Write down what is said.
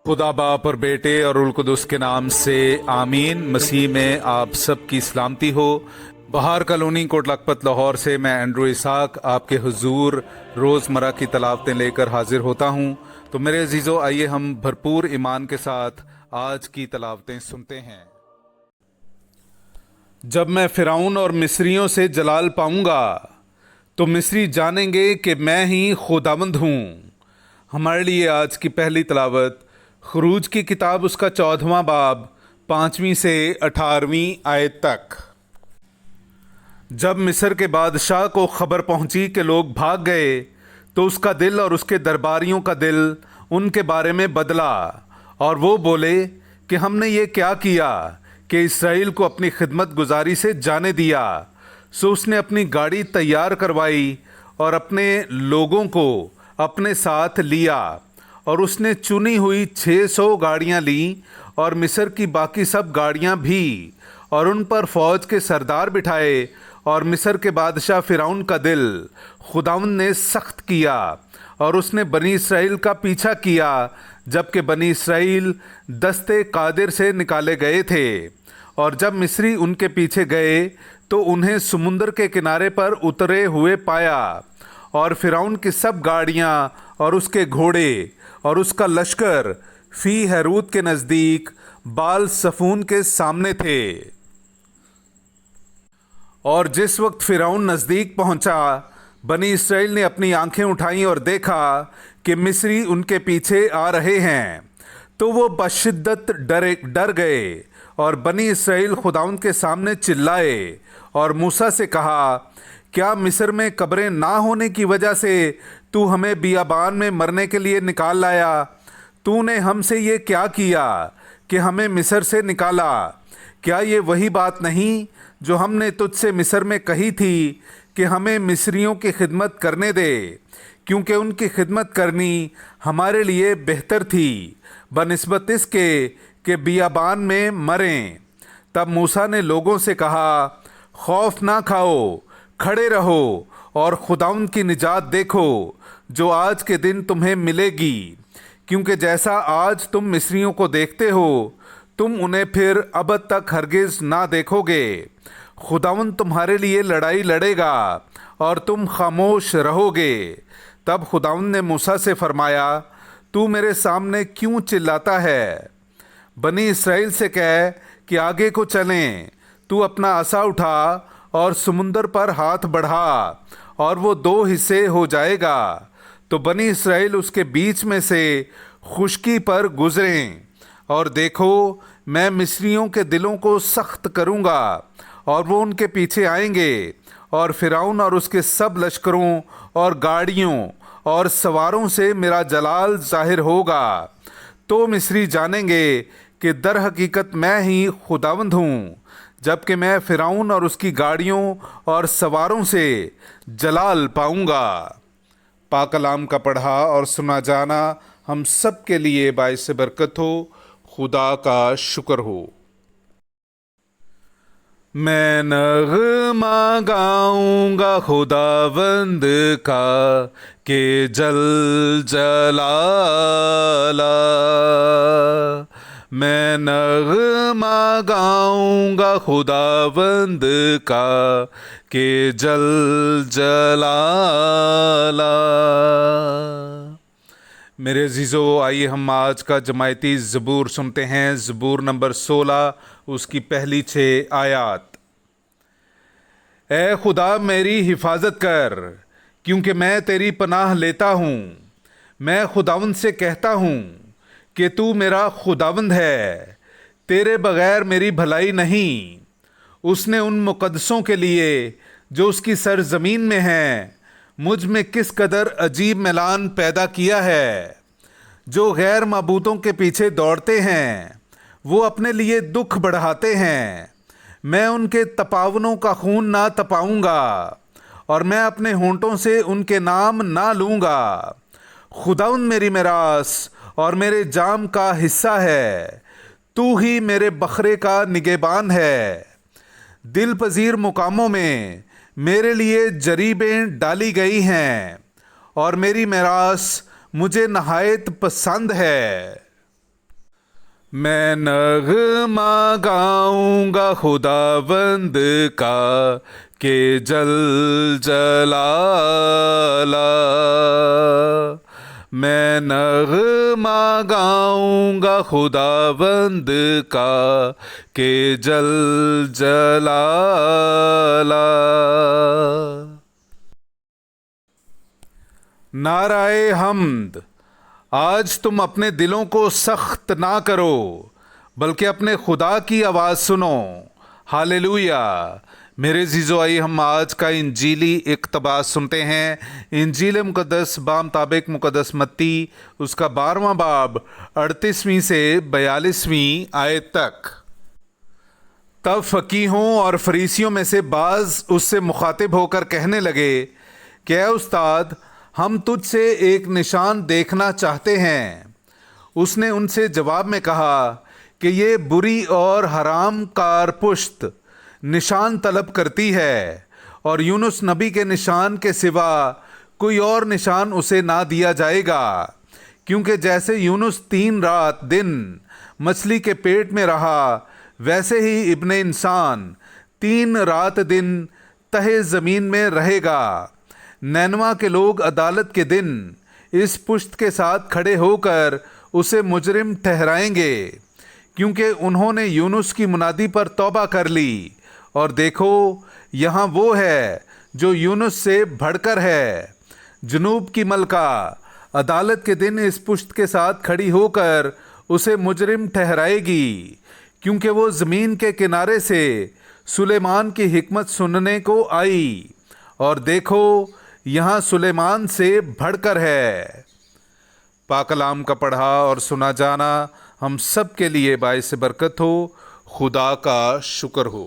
خدا باپ اور بیٹے اور روح القدس کے نام سے آمین۔ مسیح میں آپ سب کی سلامتی ہو۔ بہار کالونی کوٹ لکھپت لاہور سے میں اینڈرو اسحاق آپ کے حضور روزمرہ کی تلاوتیں لے کر حاضر ہوتا ہوں۔ تو میرے عزیزو، آئیے ہم بھرپور ایمان کے ساتھ آج کی تلاوتیں سنتے ہیں۔ جب میں فرعون اور مصریوں سے جلال پاؤں گا تو مصری جانیں گے کہ میں ہی خداوند ہوں۔ ہمارے لیے آج کی پہلی تلاوت خروج کی کتاب، اس کا 14واں باب 5ویں سے 18ویں آیت تک۔ جب مصر کے بادشاہ کو خبر پہنچی کہ لوگ بھاگ گئے تو اس کا دل اور اس کے درباریوں کا دل ان کے بارے میں بدلا، اور وہ بولے کہ ہم نے یہ کیا کیا کہ اسرائیل کو اپنی خدمت گزاری سے جانے دیا۔ سو اس نے اپنی گاڑی تیار کروائی اور اپنے لوگوں کو اپنے ساتھ لیا، اور اس نے چنی ہوئی 600 گاڑیاں لیں اور مصر کی باقی سب گاڑیاں بھی، اور ان پر فوج کے سردار بٹھائے، اور مصر کے بادشاہ فرعون کا دل خداوند نے سخت کیا، اور اس نے بنی اسرائیل کا پیچھا کیا، جبکہ بنی اسرائیل دستے قادر سے نکالے گئے تھے۔ اور جب مصری ان کے پیچھے گئے تو انہیں سمندر کے کنارے پر اترے ہوئے پایا، اور فرعون کی سب گاڑیاں اور اس کے گھوڑے اور اس کا لشکر فی ہیروت کے نزدیک بال صفون کے سامنے تھے۔ اور جس وقت فرعون نزدیک پہنچا، بنی اسرائیل نے اپنی آنکھیں اٹھائیں اور دیکھا کہ مصری ان کے پیچھے آ رہے ہیں، تو وہ بشدت ڈر گئے، اور بنی اسرائیل خداوند کے سامنے چلائے اور موسیٰ سے کہا، کیا مصر میں قبریں نہ ہونے کی وجہ سے تو ہمیں بیابان میں مرنے کے لیے نکال لایا؟ تو نے ہم سے یہ کیا کیا کہ ہمیں مصر سے نکالا؟ کیا یہ وہی بات نہیں جو ہم نے تجھ سے مصر میں کہی تھی کہ ہمیں مصریوں کی خدمت کرنے دے، کیونکہ ان کی خدمت کرنی ہمارے لیے بہتر تھی بنسبت اس کے کہ بیابان میں مریں۔ تب موسیٰ نے لوگوں سے کہا، خوف نہ کھاؤ، کھڑے رہو اور خداوند کی نجات دیکھو جو آج کے دن تمہیں ملے گی، کیونکہ جیسا آج تم مصریوں کو دیکھتے ہو تم انہیں پھر ابد تک ہرگز نہ دیکھو گے۔ خداوند تمہارے لیے لڑائی لڑے گا اور تم خاموش رہو گے۔ تب خداوند نے موسیٰ سے فرمایا، تو میرے سامنے کیوں چلاتا ہے؟ بنی اسرائیل سے کہہ کہ آگے کو چلیں۔ تو اپنا عصا اٹھا اور سمندر پر ہاتھ بڑھا، اور وہ 2 حصے ہو جائے گا، تو بنی اسرائیل اس کے بیچ میں سے خشکی پر گزریں۔ اور دیکھو، میں مصریوں کے دلوں کو سخت کروں گا، اور وہ ان کے پیچھے آئیں گے، اور فرعون اور اس کے سب لشکروں اور گاڑیوں اور سواروں سے میرا جلال ظاہر ہوگا۔ تو مصری جانیں گے کہ در حقیقت میں ہی خداوند ہوں، جبکہ میں فرعون اور اس کی گاڑیوں اور سواروں سے جلال پاؤں گا۔ پاک کلام کا پڑھا اور سنا جانا ہم سب کے لیے باعث برکت ہو۔ خدا کا شکر ہو۔ میں نغمہ گاؤں گا خداوند کا کہ جل جلالہ، میں نغمہ گاؤں گا خداوند کا کہ جل جلالہ۔ میرے عزیزو، آئیے ہم آج کا جماعتی زبور سنتے ہیں۔ زبور نمبر 16، اس کی پہلی 6 آیات۔ اے خدا میری حفاظت کر، کیونکہ میں تیری پناہ لیتا ہوں۔ میں خداوند سے کہتا ہوں کہ تو میرا خداوند ہے، تیرے بغیر میری بھلائی نہیں۔ اس نے ان مقدسوں کے لیے جو اس کی سرزمین میں ہیں مجھ میں کس قدر عجیب میلان پیدا کیا ہے۔ جو غیر معبودوں کے پیچھے دوڑتے ہیں وہ اپنے لیے دکھ بڑھاتے ہیں۔ میں ان کے تپاونوں کا خون نہ تپاؤں گا، اور میں اپنے ہونٹوں سے ان کے نام نہ لوں گا۔ خداوند میری میراث اور میرے جام کا حصہ ہے، تو ہی میرے بکھرے کا نگہبان ہے۔ دل پذیر مقاموں میں میرے لیے جریبیں ڈالی گئی ہیں، اور میری میراث مجھے نہایت پسند ہے۔ میں نغمہ گاؤں گا خداوند کا کہ جل جلالہ، میں نغمہ گاؤں گا خداوند کا کہ جل جلالہ۔ نعرہ حمد۔ آج تم اپنے دلوں کو سخت نہ کرو بلکہ اپنے خدا کی آواز سنو۔ ہاللیلویا۔ میرے عزیزو، آئیے ہم آج کا انجیلی اقتباس سنتے ہیں۔ انجیل مقدس بامطابق مقدس متی، اس کا 12واں باب 38ویں سے 42ویں آیت تک۔ تب فقیہوں اور فریسیوں میں سے بعض اس سے مخاطب ہو کر کہنے لگے کہ اے استاد، ہم تجھ سے ایک نشان دیکھنا چاہتے ہیں۔ اس نے ان سے جواب میں کہا کہ یہ بری اور حرام کار پشت نشان طلب کرتی ہے، اور یونس نبی کے نشان کے سوا کوئی اور نشان اسے نہ دیا جائے گا، کیونکہ جیسے یونس 3 رات دن مچھلی کے پیٹ میں رہا، ویسے ہی ابن انسان 3 رات دن تہہ زمین میں رہے گا۔ نینوا کے لوگ عدالت کے دن اس پشت کے ساتھ کھڑے ہو کر اسے مجرم ٹھہرائیں گے، کیونکہ انہوں نے یونس کی منادی پر توبہ کر لی، اور دیکھو یہاں وہ ہے جو یونس سے بڑھ کر ہے۔ جنوب کی ملکہ عدالت کے دن اس پشت کے ساتھ کھڑی ہو کر اسے مجرم ٹھہرائے گی، کیونکہ وہ زمین کے کنارے سے سلیمان کی حکمت سننے کو آئی، اور دیکھو یہاں سلیمان سے بڑھ کر ہے۔ پاک کلام کا پڑھا اور سنا جانا ہم سب کے لیے باعث برکت ہو۔ خدا کا شکر ہو۔